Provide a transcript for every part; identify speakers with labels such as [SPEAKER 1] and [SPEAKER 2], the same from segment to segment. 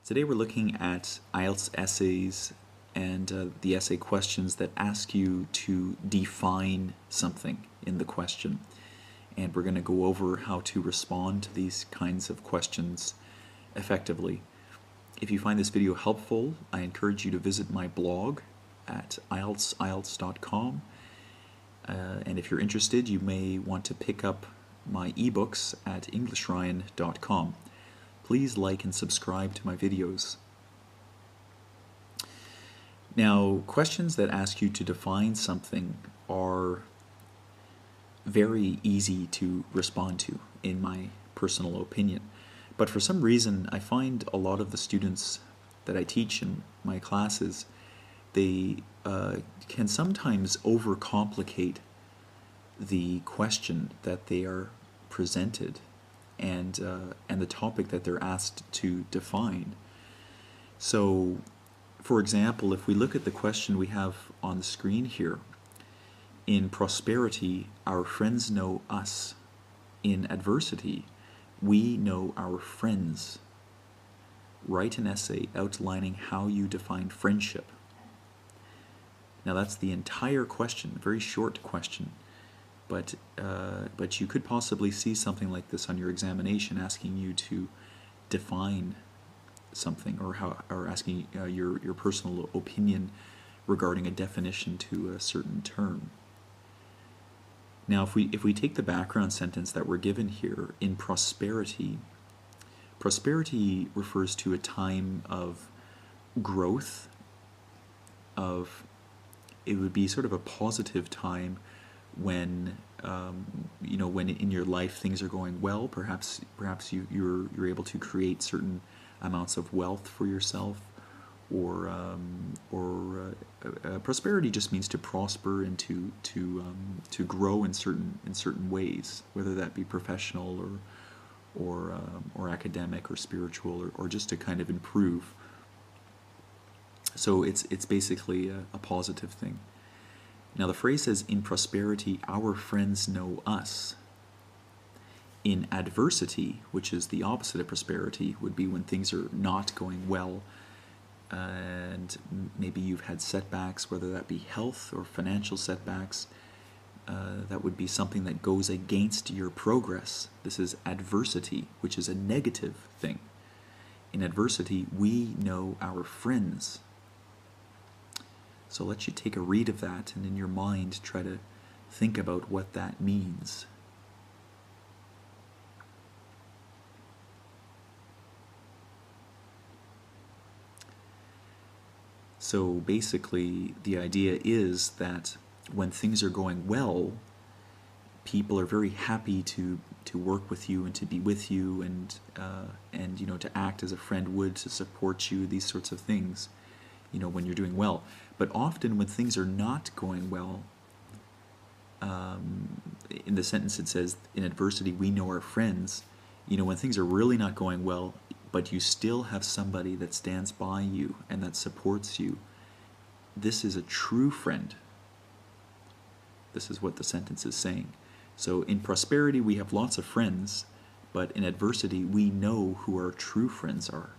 [SPEAKER 1] Today we're looking at IELTS essays and the essay questions that ask you to define something in the question. And we're going to go over how to respond to these kinds of questions effectively. If you find this video helpful, I encourage you to visit my blog at IELTS.com. And if you're interested, you may want to pick up my ebooks at EnglishRyan.com. Please like and subscribe to my videos. Now, questions that ask you to define something are very easy to respond to, in my personal opinion. But for some reason, I find a lot of the students that I teach in my classes, they can sometimes overcomplicate the question that they are presented and the topic that they're asked to define. So, for example, if we look at the question we have on the screen here, in prosperity, our friends know us. In adversity, we know our friends. Write an essay outlining how you define friendship. Now that's the entire question, a very short question. But you could possibly see something like this on your examination, asking you to define something, or asking your personal opinion regarding a definition to a certain term. Now, if we take the background sentence that we're given here, in prosperity, prosperity refers to a time of growth. It would be sort of a positive time when when in your life things are going well. Perhaps you're able to create certain amounts of wealth for yourself, or prosperity just means to prosper and to grow in certain ways, whether that be professional or academic or spiritual, or just to kind of improve. So it's basically a positive thing. Now the phrase says, in prosperity, our friends know us. In adversity, which is the opposite of prosperity, would be when things are not going well, and maybe you've had setbacks, whether that be health or financial setbacks. That would be something that goes against your progress. This is adversity, which is a negative thing. In adversity, we know our friends. So I'll let you take a read of that, and in your mind try to think about what that means. So basically, the idea is that when things are going well, people are very happy to work with you and to be with you, and to act as a friend would, to support you, these sorts of things, when you're doing well. But often when things are not going well, in the sentence it says, in adversity we know our friends. When things are really not going well, but you still have somebody that stands by you and that supports you, this is a true friend. This is what the sentence is saying. So in prosperity we have lots of friends, but in adversity we know who our true friends are.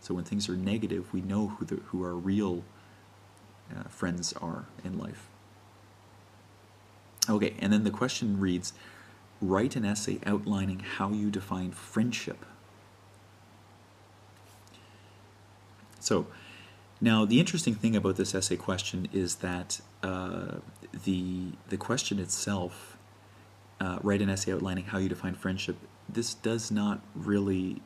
[SPEAKER 1] So when things are negative, we know who our real friends are in life. Okay, and then the question reads, write an essay outlining how you define friendship. So now the interesting thing about this essay question is that the question itself, write an essay outlining how you define friendship, this does not really,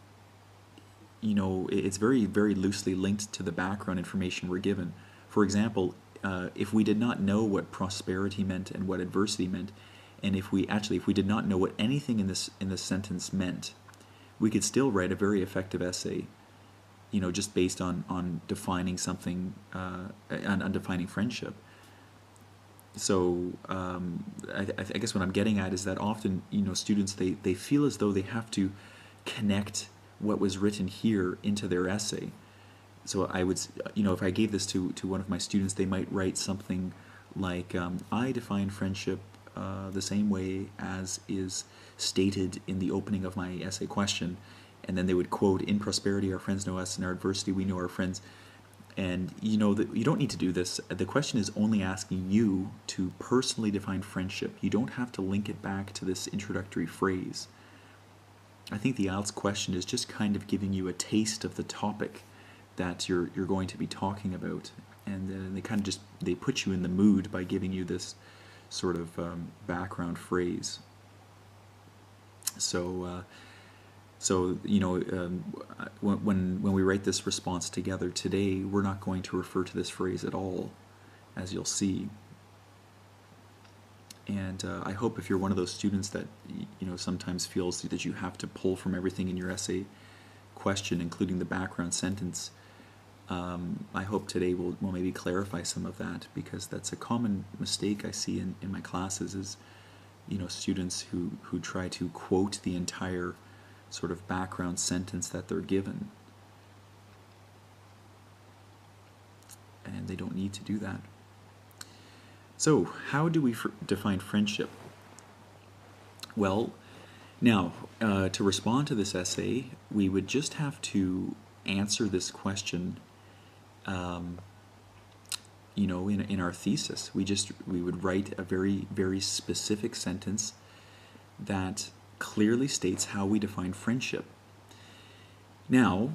[SPEAKER 1] it's very, very loosely linked to the background information we're given. For example, if we did not know what prosperity meant and what adversity meant, and if we did not know what anything in this sentence meant, we could still write a very effective essay, just based on defining something, on defining friendship. So I guess what I'm getting at is that often, students, they feel as though they have to connect what was written here into their essay. So I would, if I gave this to one of my students, they might write something like, I define friendship the same way as is stated in the opening of my essay question, and then they would quote, "In prosperity our friends know us, in our adversity we know our friends." And you know that you don't need to do this. The question is only asking you to personally define friendship. You don't have to link it back to this introductory phrase. I think the IELTS question is just kind of giving you a taste of the topic that you're going to be talking about, and then they kind of just they put you in the mood by giving you this sort of background phrase. So you know, when we write this response together today, we're not going to refer to this phrase at all, as you'll see. And I hope if you're one of those students that sometimes feels that you have to pull from everything in your essay question, including the background sentence, I hope today will maybe clarify some of that, because that's a common mistake I see in my classes is students who try to quote the entire sort of background sentence that they're given, and they don't need to do that. So how do we define friendship? Well, now to respond to this essay, we would just have to answer this question in our thesis. We would write a very, very specific sentence that clearly states how we define friendship. Now,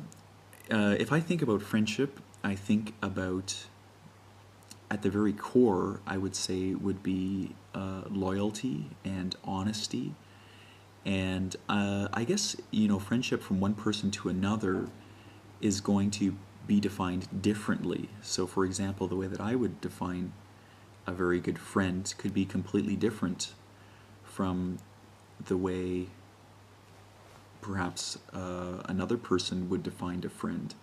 [SPEAKER 1] if I think about friendship, I think about, at the very core, I would say would be loyalty and honesty. And I guess, friendship from one person to another is going to be defined differently. So, for example, the way that I would define a very good friend could be completely different from the way perhaps another person would define a friend.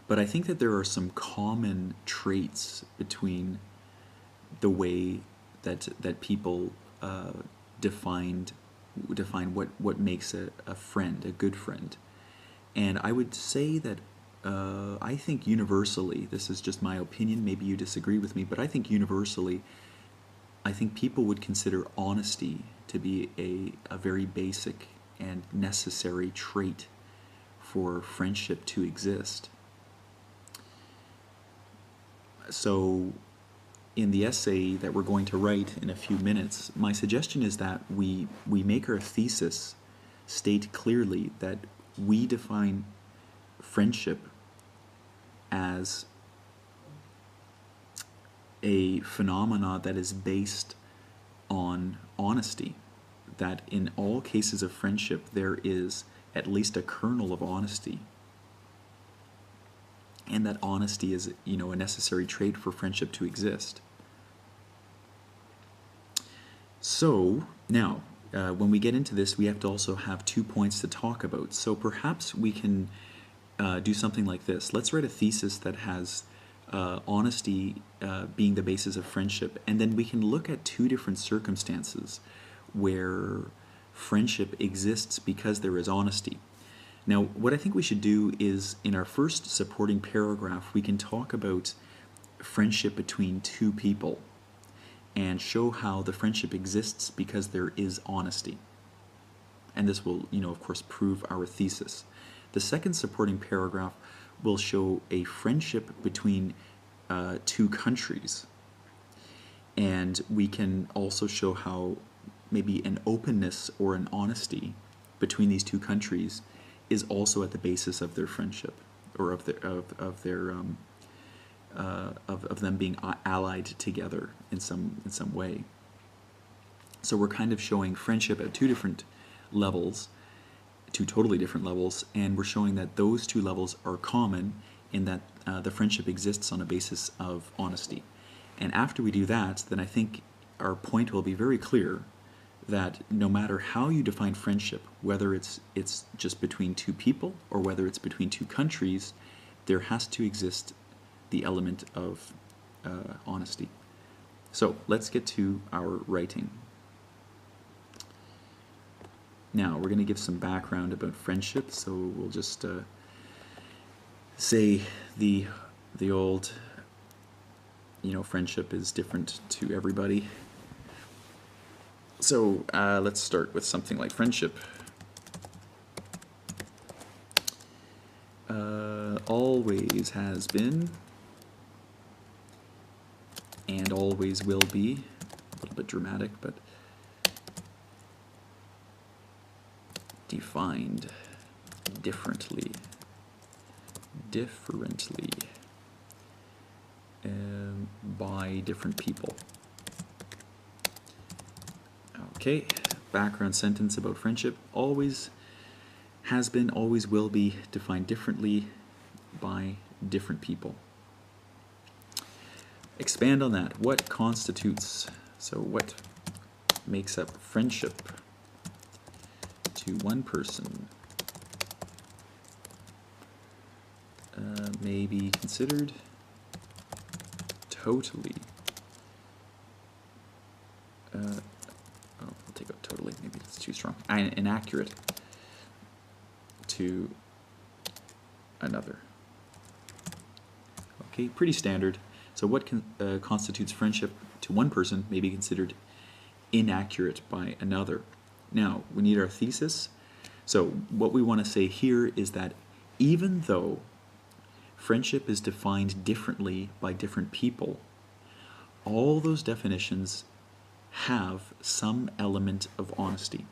[SPEAKER 1] But I think that there are some common traits between the way that people define what makes a friend, a good friend. And I would say that I think universally, this is just my opinion, maybe you disagree with me, but I think universally, I think people would consider honesty to be a very basic and necessary trait for friendship to exist. So in the essay that we're going to write in a few minutes, my suggestion is that we make our thesis state clearly that we define friendship as a phenomena that is based on honesty, that in all cases of friendship there is at least a kernel of honesty, and that honesty is a necessary trait for friendship to exist. So now when we get into this, we have to also have 2 points to talk about. So perhaps we can do something like this. Let's write a thesis that has honesty being the basis of friendship, and then we can look at 2 different circumstances where friendship exists because there is honesty. Now, what I think we should do is, in our first supporting paragraph, we can talk about friendship between 2 people and show how the friendship exists because there is honesty. And this will, of course, prove our thesis. The second supporting paragraph will show a friendship between 2 countries. And we can also show how maybe an openness or an honesty between these 2 countries is also at the basis of their friendship, or of them being allied together in some way. So we're kind of showing friendship at 2 different levels, 2 totally different levels, and we're showing that those 2 levels are common in that the friendship exists on a basis of honesty. And after we do that, then I think our point will be very clear that no matter how you define friendship, whether it's just between 2 people or whether it's between 2 countries, there has to exist the element of honesty. So let's get to our writing. Now we're going to give some background about friendship, so we'll just say the old friendship is different to everybody. So let's start with something like friendship Always has been and always will be. A little bit dramatic, but defined differently. By different people. Okay, background sentence about friendship. Always has been, always will be, defined differently by different people. Expand on that. What constitutes, so what makes up friendship to one person may be considered totally, I'll take out totally, maybe it's too strong, inaccurate to another. Okay, pretty standard. So what constitutes friendship to one person may be considered inaccurate by another. Now, we need our thesis. So what we want to say here is that even though friendship is defined differently by different people, all those definitions have some element of honesty.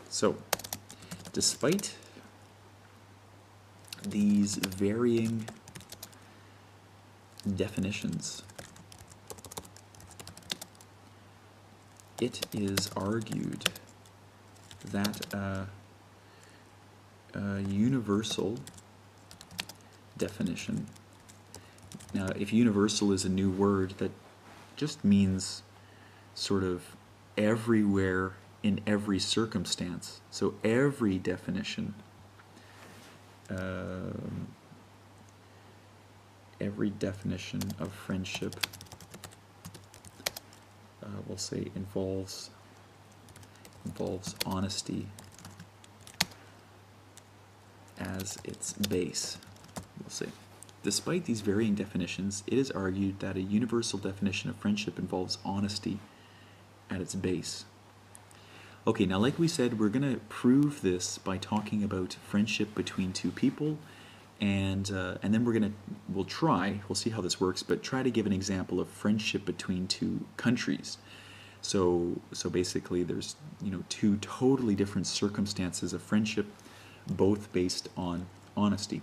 [SPEAKER 1] So, despite these varying definitions, it is argued that a universal definition. Now, if universal is a new word, that just means sort of everywhere in every circumstance. So every definition, of friendship, we'll say involves honesty as its base. We'll say, despite these varying definitions, it is argued that a universal definition of friendship involves honesty at its base. Okay, now like we said, we're going to prove this by talking about friendship between two people, and then we'll see how this works, but try to give an example of friendship between two countries. So basically, there's two totally different circumstances of friendship, both based on honesty.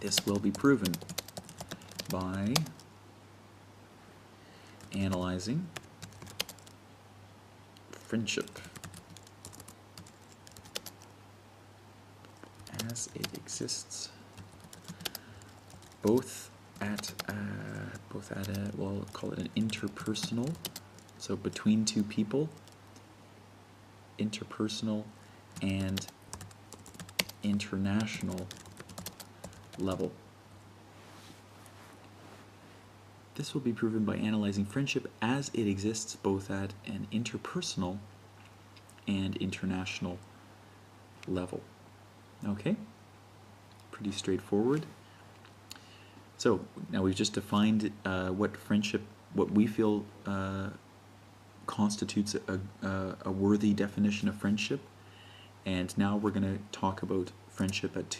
[SPEAKER 1] This will be proven by analyzing friendship as it exists, both at we'll call it an interpersonal, so between two people, interpersonal and international level. This will be proven by analyzing friendship as it exists both at an interpersonal and international level. Okay? Pretty straightforward. So now we've just defined what we feel constitutes a worthy definition of friendship, and now we're going to talk about friendship at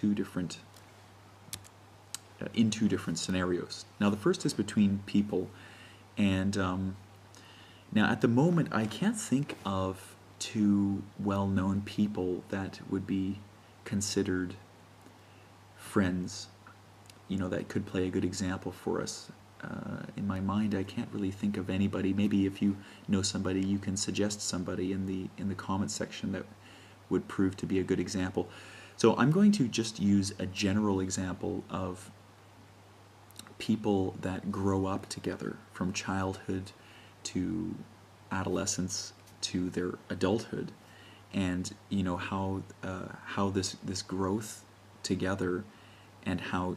[SPEAKER 1] in two different scenarios. Now the first is between people, and now at the moment I can't think of two well-known people that would be considered friends, that could play a good example for us. In my mind, I can't really think of anybody. Maybe if you know somebody, you can suggest somebody in the comment section that would prove to be a good example. So I'm going to just use a general example of people that grow up together from childhood to adolescence to their adulthood, and how this growth together, and how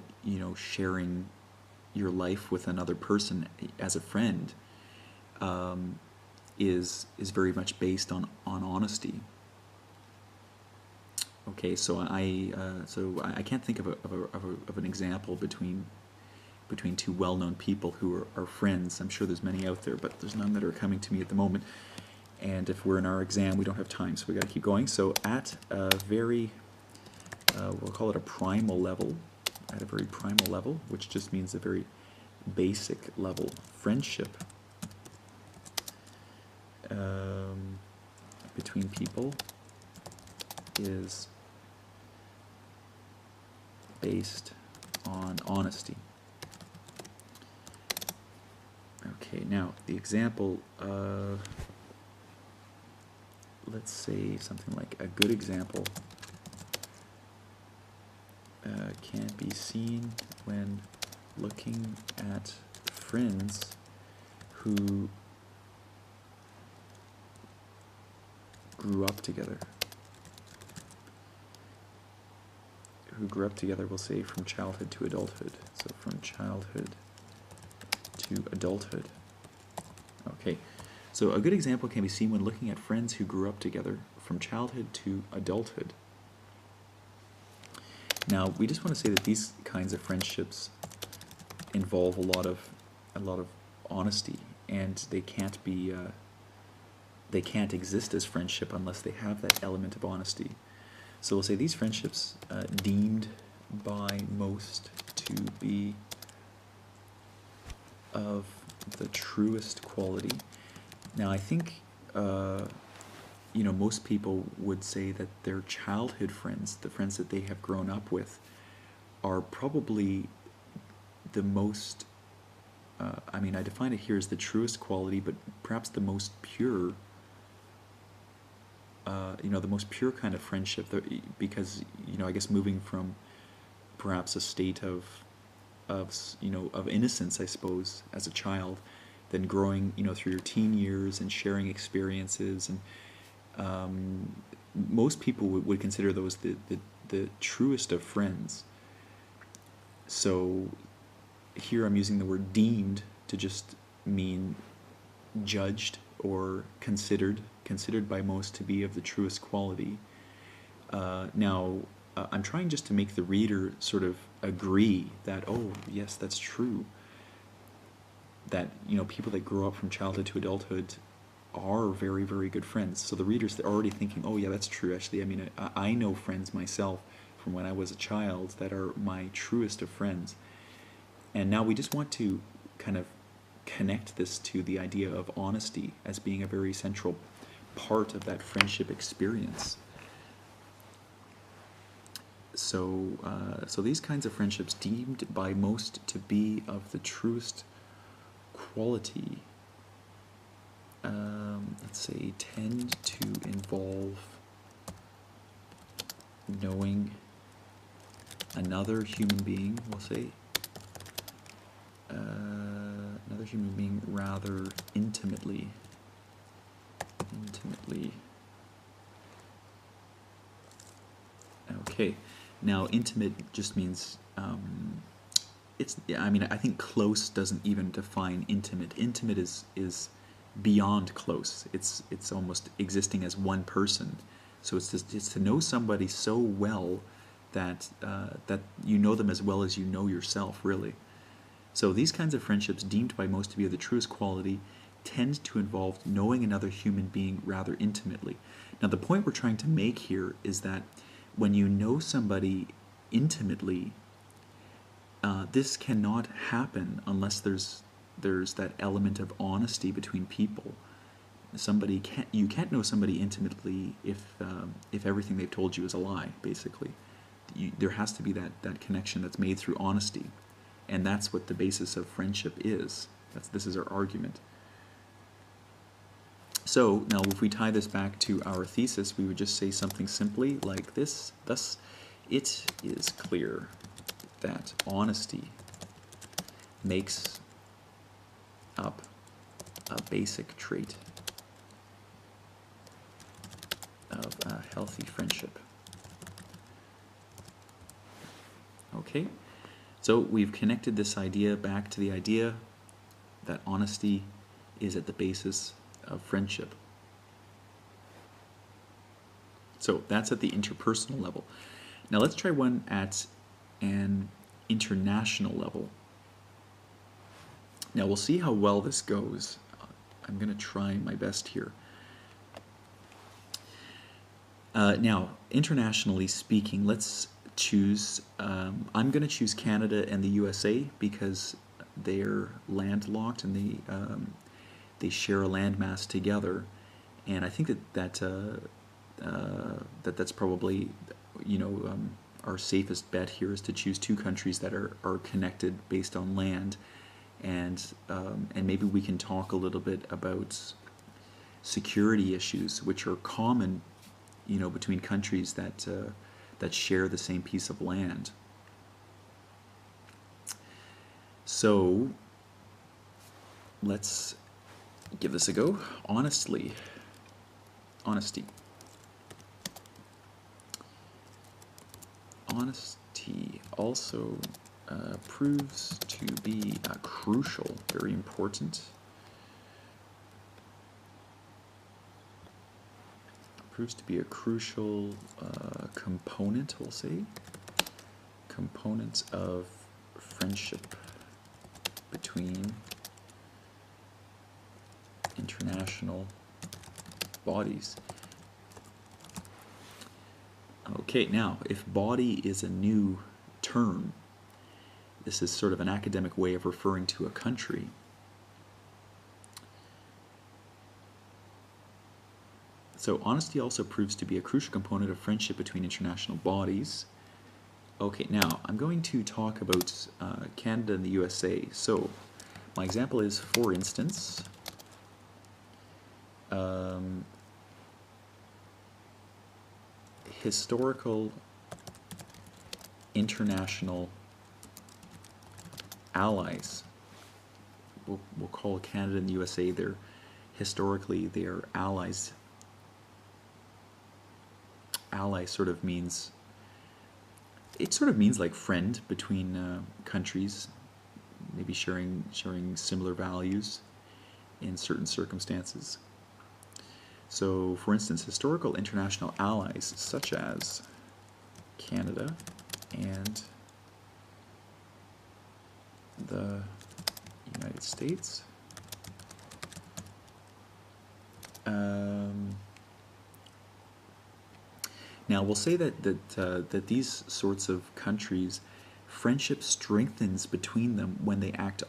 [SPEAKER 1] sharing your life with another person as a friend is very much based on honesty. Okay, so I can't think of an example between two well-known people who are friends. I'm sure there's many out there, but there's none that are coming to me at the moment. And if we're in our exam, we don't have time, so we got to keep going. So at a very we'll call it a primal level, at a very primal level, which just means a very basic level. Friendship between people is based on honesty. Okay, now the example, let's say something like a good example can be seen when looking at friends who grew up together. We'll say from childhood to adulthood. So from childhood to adulthood. Okay, so a good example can be seen when looking at friends who grew up together from childhood to adulthood. Now, we just want to say that these kinds of friendships involve a lot of honesty, and they can't exist as friendship unless they have that element of honesty. So we'll say these friendships deemed by most to be of the truest quality. Now, I think most people would say that their childhood friends, the friends that they have grown up with, are probably the most, I define it here as the truest quality, but perhaps the most pure, the most pure kind of friendship, because, I guess moving from perhaps a state of innocence, I suppose, as a child, then growing, through your teen years and sharing experiences, and most people would consider those the truest of friends. So here I'm using the word deemed to just mean judged or considered by most to be of the truest quality. I'm trying just to make the reader sort of agree that, oh, yes, that's true. That, people that grow up from childhood to adulthood are very, very good friends. So the reader's already thinking, oh, yeah, that's true, actually. I know friends myself from when I was a child that are my truest of friends. And now we just want to kind of connect this to the idea of honesty as being a very central part of that friendship experience. So these kinds of friendships deemed by most to be of the truest quality, let's say, tend to involve knowing another human being, we'll say, another human being rather intimately. Okay, now intimate just means, I think close doesn't even define intimate. Intimate is beyond close. It's almost existing as one person. So it's to know somebody so well that that you know them as well as you know yourself, really. So these kinds of friendships, deemed by most to be of the truest quality, tend to involve knowing another human being rather intimately. Now, the point we're trying to make here is that when you know somebody intimately, this cannot happen unless there's that element of honesty between people. You can't know somebody intimately if everything they've told you is a lie, basically. There has to be that connection that's made through honesty, and that's what the basis of friendship is. This is our argument. So now if we tie this back to our thesis, we would just say something simply like this. Thus, it is clear that honesty makes up a basic trait of a healthy friendship. Okay, so we've connected this idea back to the idea that honesty is at the basis of friendship. So that's at the interpersonal level. Now let's try one at an international level. Now we'll see how well this goes. I'm going to try my best here. Now, internationally speaking, let's choose, I'm going to choose Canada and the USA because they're landlocked and they share a landmass together, and I think that's probably, our safest bet here is to choose two countries that are connected based on land, and maybe we can talk a little bit about security issues which are common, between countries that share the same piece of land. So let's give this a go. Honesty. Honesty also proves to be crucial, very important. Proves to be a crucial component, we'll say. Component of friendship between international bodies. Okay, now, if body is a new term, this is sort of an academic way of referring to a country. So honesty also proves to be a crucial component of friendship between international bodies. Okay, now I'm going to talk about Canada and the USA. So my example is, for instance, historical international allies. We'll call Canada and the USA, they're historically, they're allies. Ally sort of means, it sort of means like friend between countries, maybe sharing similar values in certain circumstances. So, for instance, historical international allies such as Canada and the United States. Now, we'll say that these sorts of countries, friendship strengthens between them when they act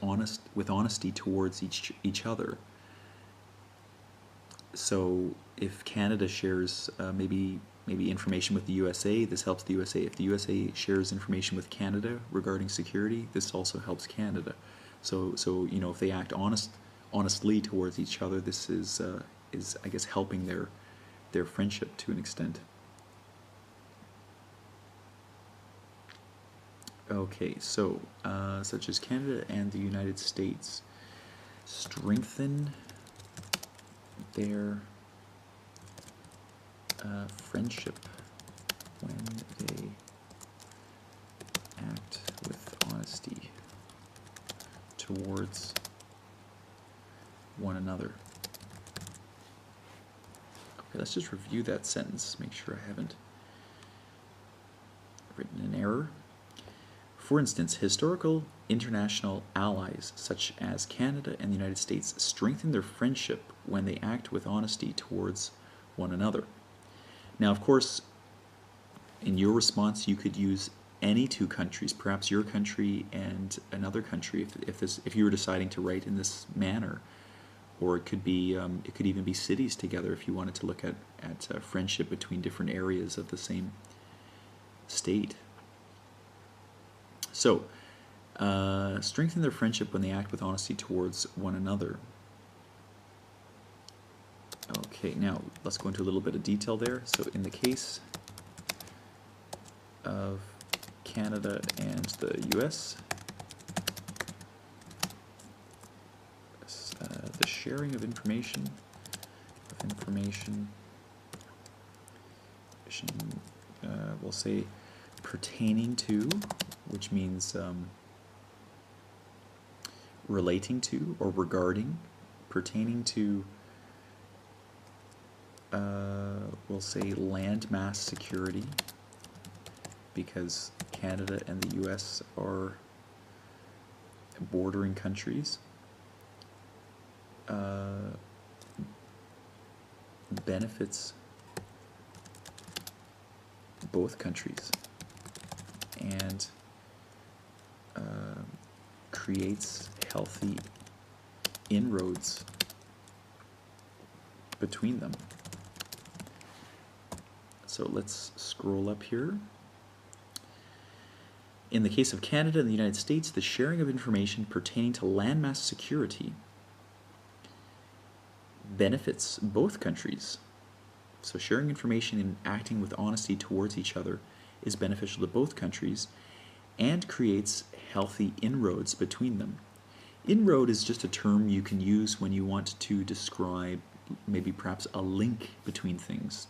[SPEAKER 1] with honesty towards each other. So, if Canada shares maybe information with the USA, this helps the USA. If the USA shares information with Canada regarding security, this also helps Canada. So if they act honestly towards each other, this is I guess helping their friendship to an extent. Okay, so such as Canada and the United States strengthen their friendship when they act with honesty towards one another. Okay, let's just review that sentence, make sure I haven't written an error. For instance, historical international allies such as Canada and the United States strengthen their friendship when they act with honesty towards one another. Now, of course, in your response, you could use any two countries, perhaps your country and another country, if you were deciding to write in this manner, or it could be it could even be cities together if you wanted to look at friendship between different areas of the same state. So, strengthen their friendship when they act with honesty towards one another. Okay, now let's go into a little bit of detail there. So in the case of Canada and the US, the sharing of information, we'll say pertaining to, which means relating to or regarding, pertaining to, we'll say landmass security, because Canada and the US are bordering countries. Benefits both countries. and creates healthy inroads between them. So let's scroll up here. In the case of Canada and the United States, the sharing of information pertaining to landmass security benefits both countries. So sharing information and acting with honesty towards each other is beneficial to both countries and creates healthy inroads between them. Inroad is just a term you can use when you want to describe maybe perhaps a link between things.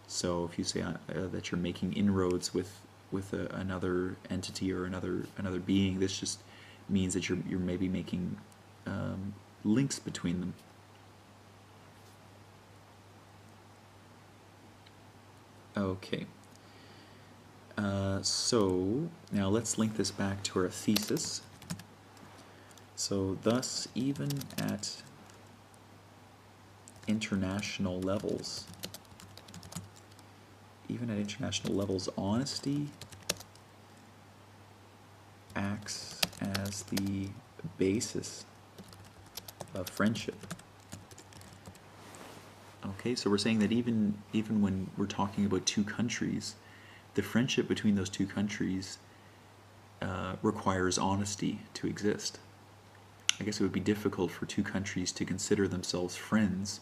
[SPEAKER 1] So if you say that you're making inroads with another entity or another being, this just means that you're maybe making links between them. Okay. So now let's link this back to our thesis. So thus, even at international levels, honesty acts as the basis of friendship. Okay, so we're saying that even when we're talking about two countries, the friendship between those two countries requires honesty to exist. I guess it would be difficult for two countries to consider themselves friends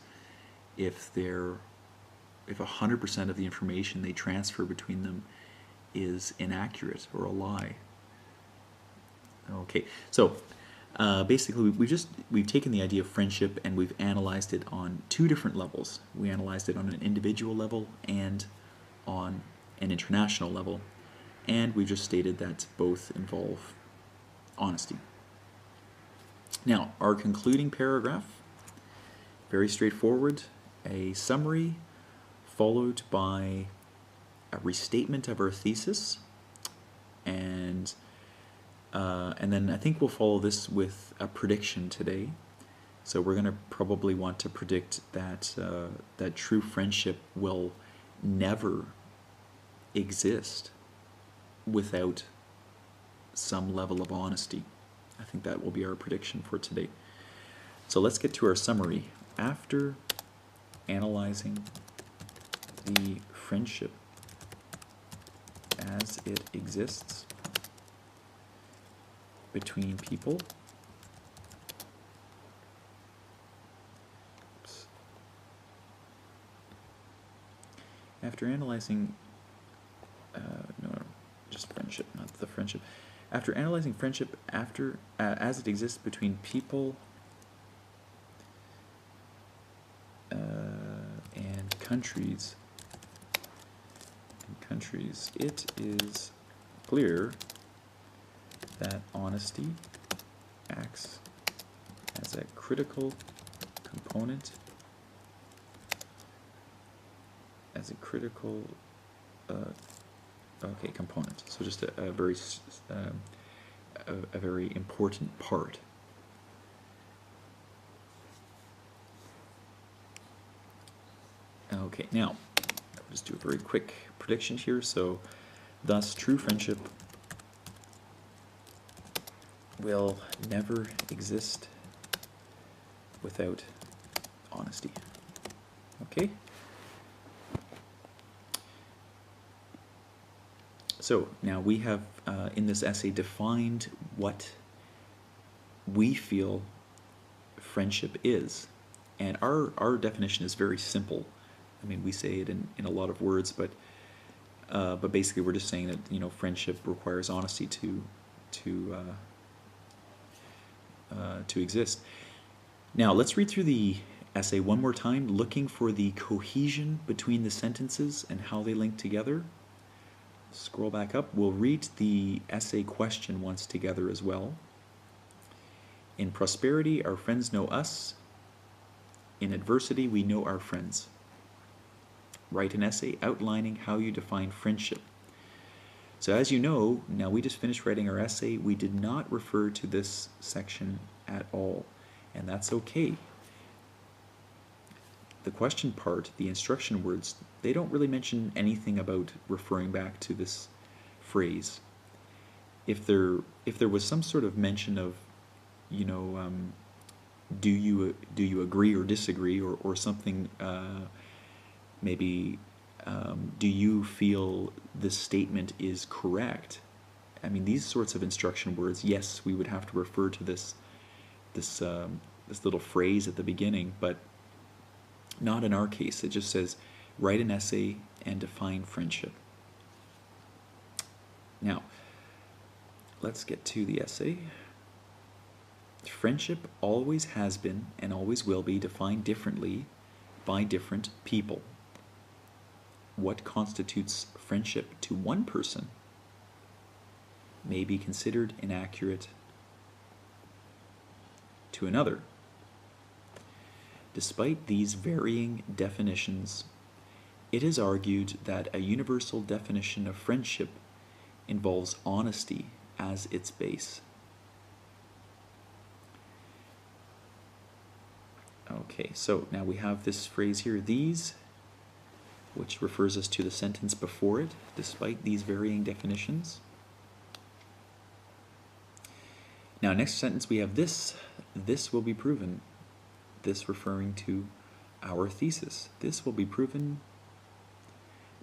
[SPEAKER 1] if 100% of the information they transfer between them is inaccurate or a lie. Okay, so basically we've taken the idea of friendship and we've analyzed it on two different levels. We analyzed it on an individual level and on an international level, and we've just stated that both involve honesty. Now, our concluding paragraph, very straightforward, a summary followed by a restatement of our thesis, and then I think we'll follow this with a prediction today. So we're going to probably want to predict that that true friendship will never exist without some level of honesty. I think that will be our prediction for today. So let's get to our summary. After analyzing the friendship as it exists between people, after analyzing just friendship, not the friendship. After analyzing friendship as it exists between people and countries, it is clear that honesty acts as a critical component, component. So just a very important part. Okay, now I'll just do a very quick prediction here. So, thus, true friendship will never exist without honesty. Okay? So now we have in this essay defined what we feel friendship is, and our definition is very simple. I mean, we say it in a lot of words, but basically we're just saying that friendship requires honesty to exist. Now let's read through the essay one more time, looking for the cohesion between the sentences and how they link together. Scroll back up. We'll read the essay question once together as well. In prosperity, our friends know us. In adversity, we know our friends. Write an essay outlining how you define friendship. So as you know, now we just finished writing our essay. We did not refer to this section at all, and that's okay. The question part, the instruction words, they don't really mention anything about referring back to this phrase, if there was some sort of mention of, you know, do you agree or disagree, or something, maybe, do you feel this statement is correct? I mean, these sorts of instruction words, yes, we would have to refer to this little phrase at the beginning, but not in our case. It just says, write an essay and define friendship. Now, let's get to the essay. Friendship always has been and always will be defined differently by different people. What constitutes friendship to one person may be considered inaccurate to another. Despite these varying definitions, it is argued that a universal definition of friendship involves honesty as its base. Okay, so now we have this phrase here, these, which refers us to the sentence before it, despite these varying definitions. Now, next sentence we have this will be proven. This referring to our thesis. This will be proven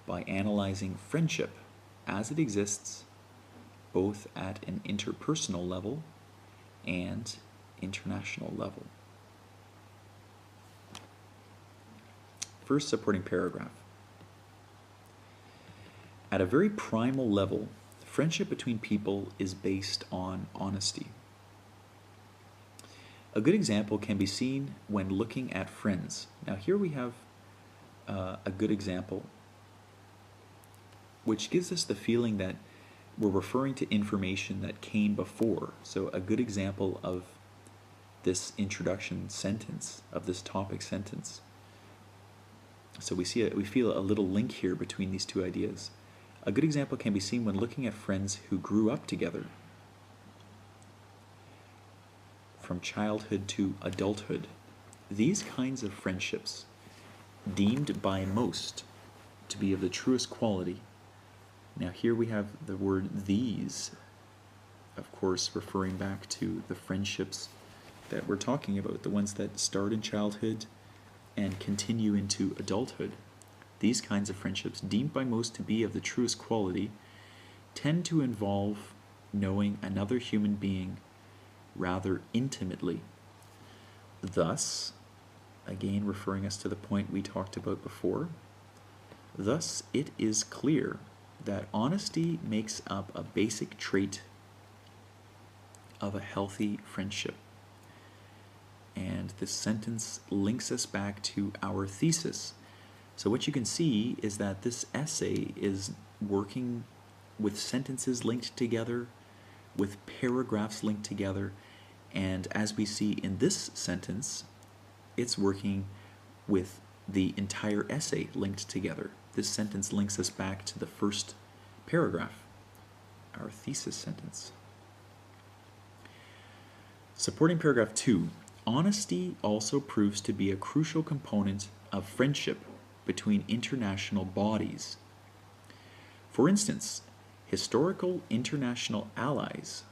[SPEAKER 1] by analyzing friendship as it exists both at an interpersonal level and international level. First supporting paragraph. At a very primal level, friendship between people is based on honesty. A good example can be seen when looking at friends. Now here we have a good example which gives us the feeling that we're referring to information that came before. So a good example of this introduction sentence, of this topic sentence. So we feel a little link here between these two ideas. A good example can be seen when looking at friends who grew up together from childhood to adulthood. These kinds of friendships, deemed by most to be of the truest quality. Now here we have the word these, of course referring back to the friendships that we're talking about, the ones that start in childhood and continue into adulthood. These kinds of friendships, deemed by most to be of the truest quality, tend to involve knowing another human being rather intimately. Thus, again referring us to the point we talked about before, thus it is clear that honesty makes up a basic trait of a healthy friendship. And this sentence links us back to our thesis. So what you can see is that this essay is working with sentences linked together, with paragraphs linked together, and as we see in this sentence, it's working with the entire essay linked together. This sentence links us back to the first paragraph, our thesis sentence. Supporting paragraph 2, honesty also proves to be a crucial component of friendship between international bodies. For instance, historical international allies,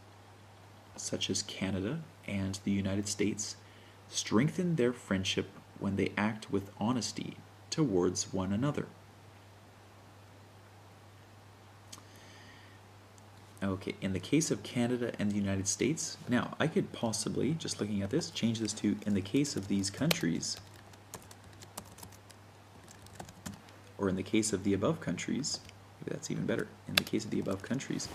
[SPEAKER 1] such as Canada and the United States, strengthen their friendship when they act with honesty towards one another. Okay, in the case of Canada and the United States, now I could possibly, just looking at this, change this to in the case of these countries, or in the case of the above countries. Maybe that's even better, in the case of the above countries.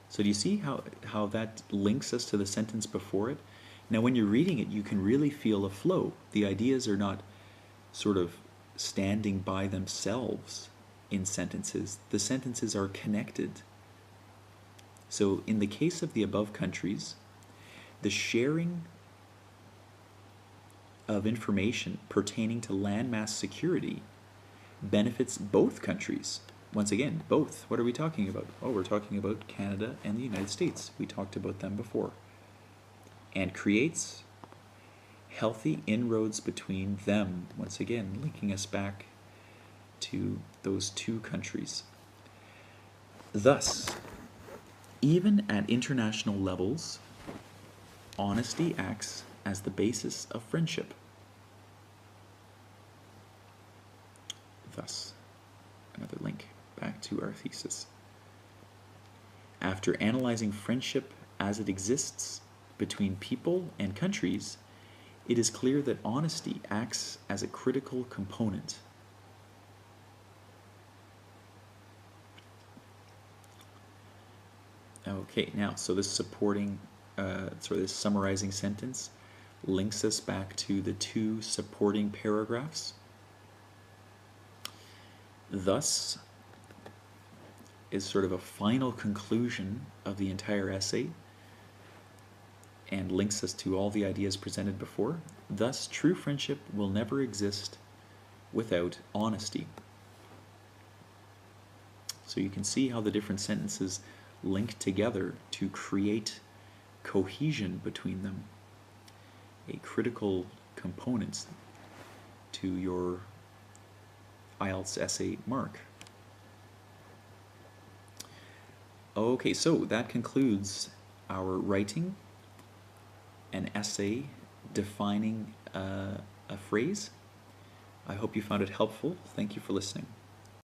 [SPEAKER 1] So do you see how that links us to the sentence before it? Now when you're reading it, you can really feel a flow. The ideas are not sort of standing by themselves in sentences. The sentences are connected. So in the case of the above countries, the sharing of information pertaining to landmass security benefits both countries. Once again, both. What are we talking about? Oh, we're talking about Canada and the United States. We talked about them before. And creates healthy inroads between them. Once again, linking us back to those two countries. Thus, even at international levels, honesty acts as the basis of friendship. Thus, another link back to our thesis. After analyzing friendship as it exists between people and countries, it is clear that honesty acts as a critical component. Okay, now, so this this summarizing sentence links us back to the two supporting paragraphs. Thus is sort of a final conclusion of the entire essay and links us to all the ideas presented before. Thus, true friendship will never exist without honesty. So you can see how the different sentences link together to create cohesion between them, a critical component to your IELTS essay mark. Okay, so that concludes our writing an essay defining a phrase. I hope you found it helpful. Thank you for listening.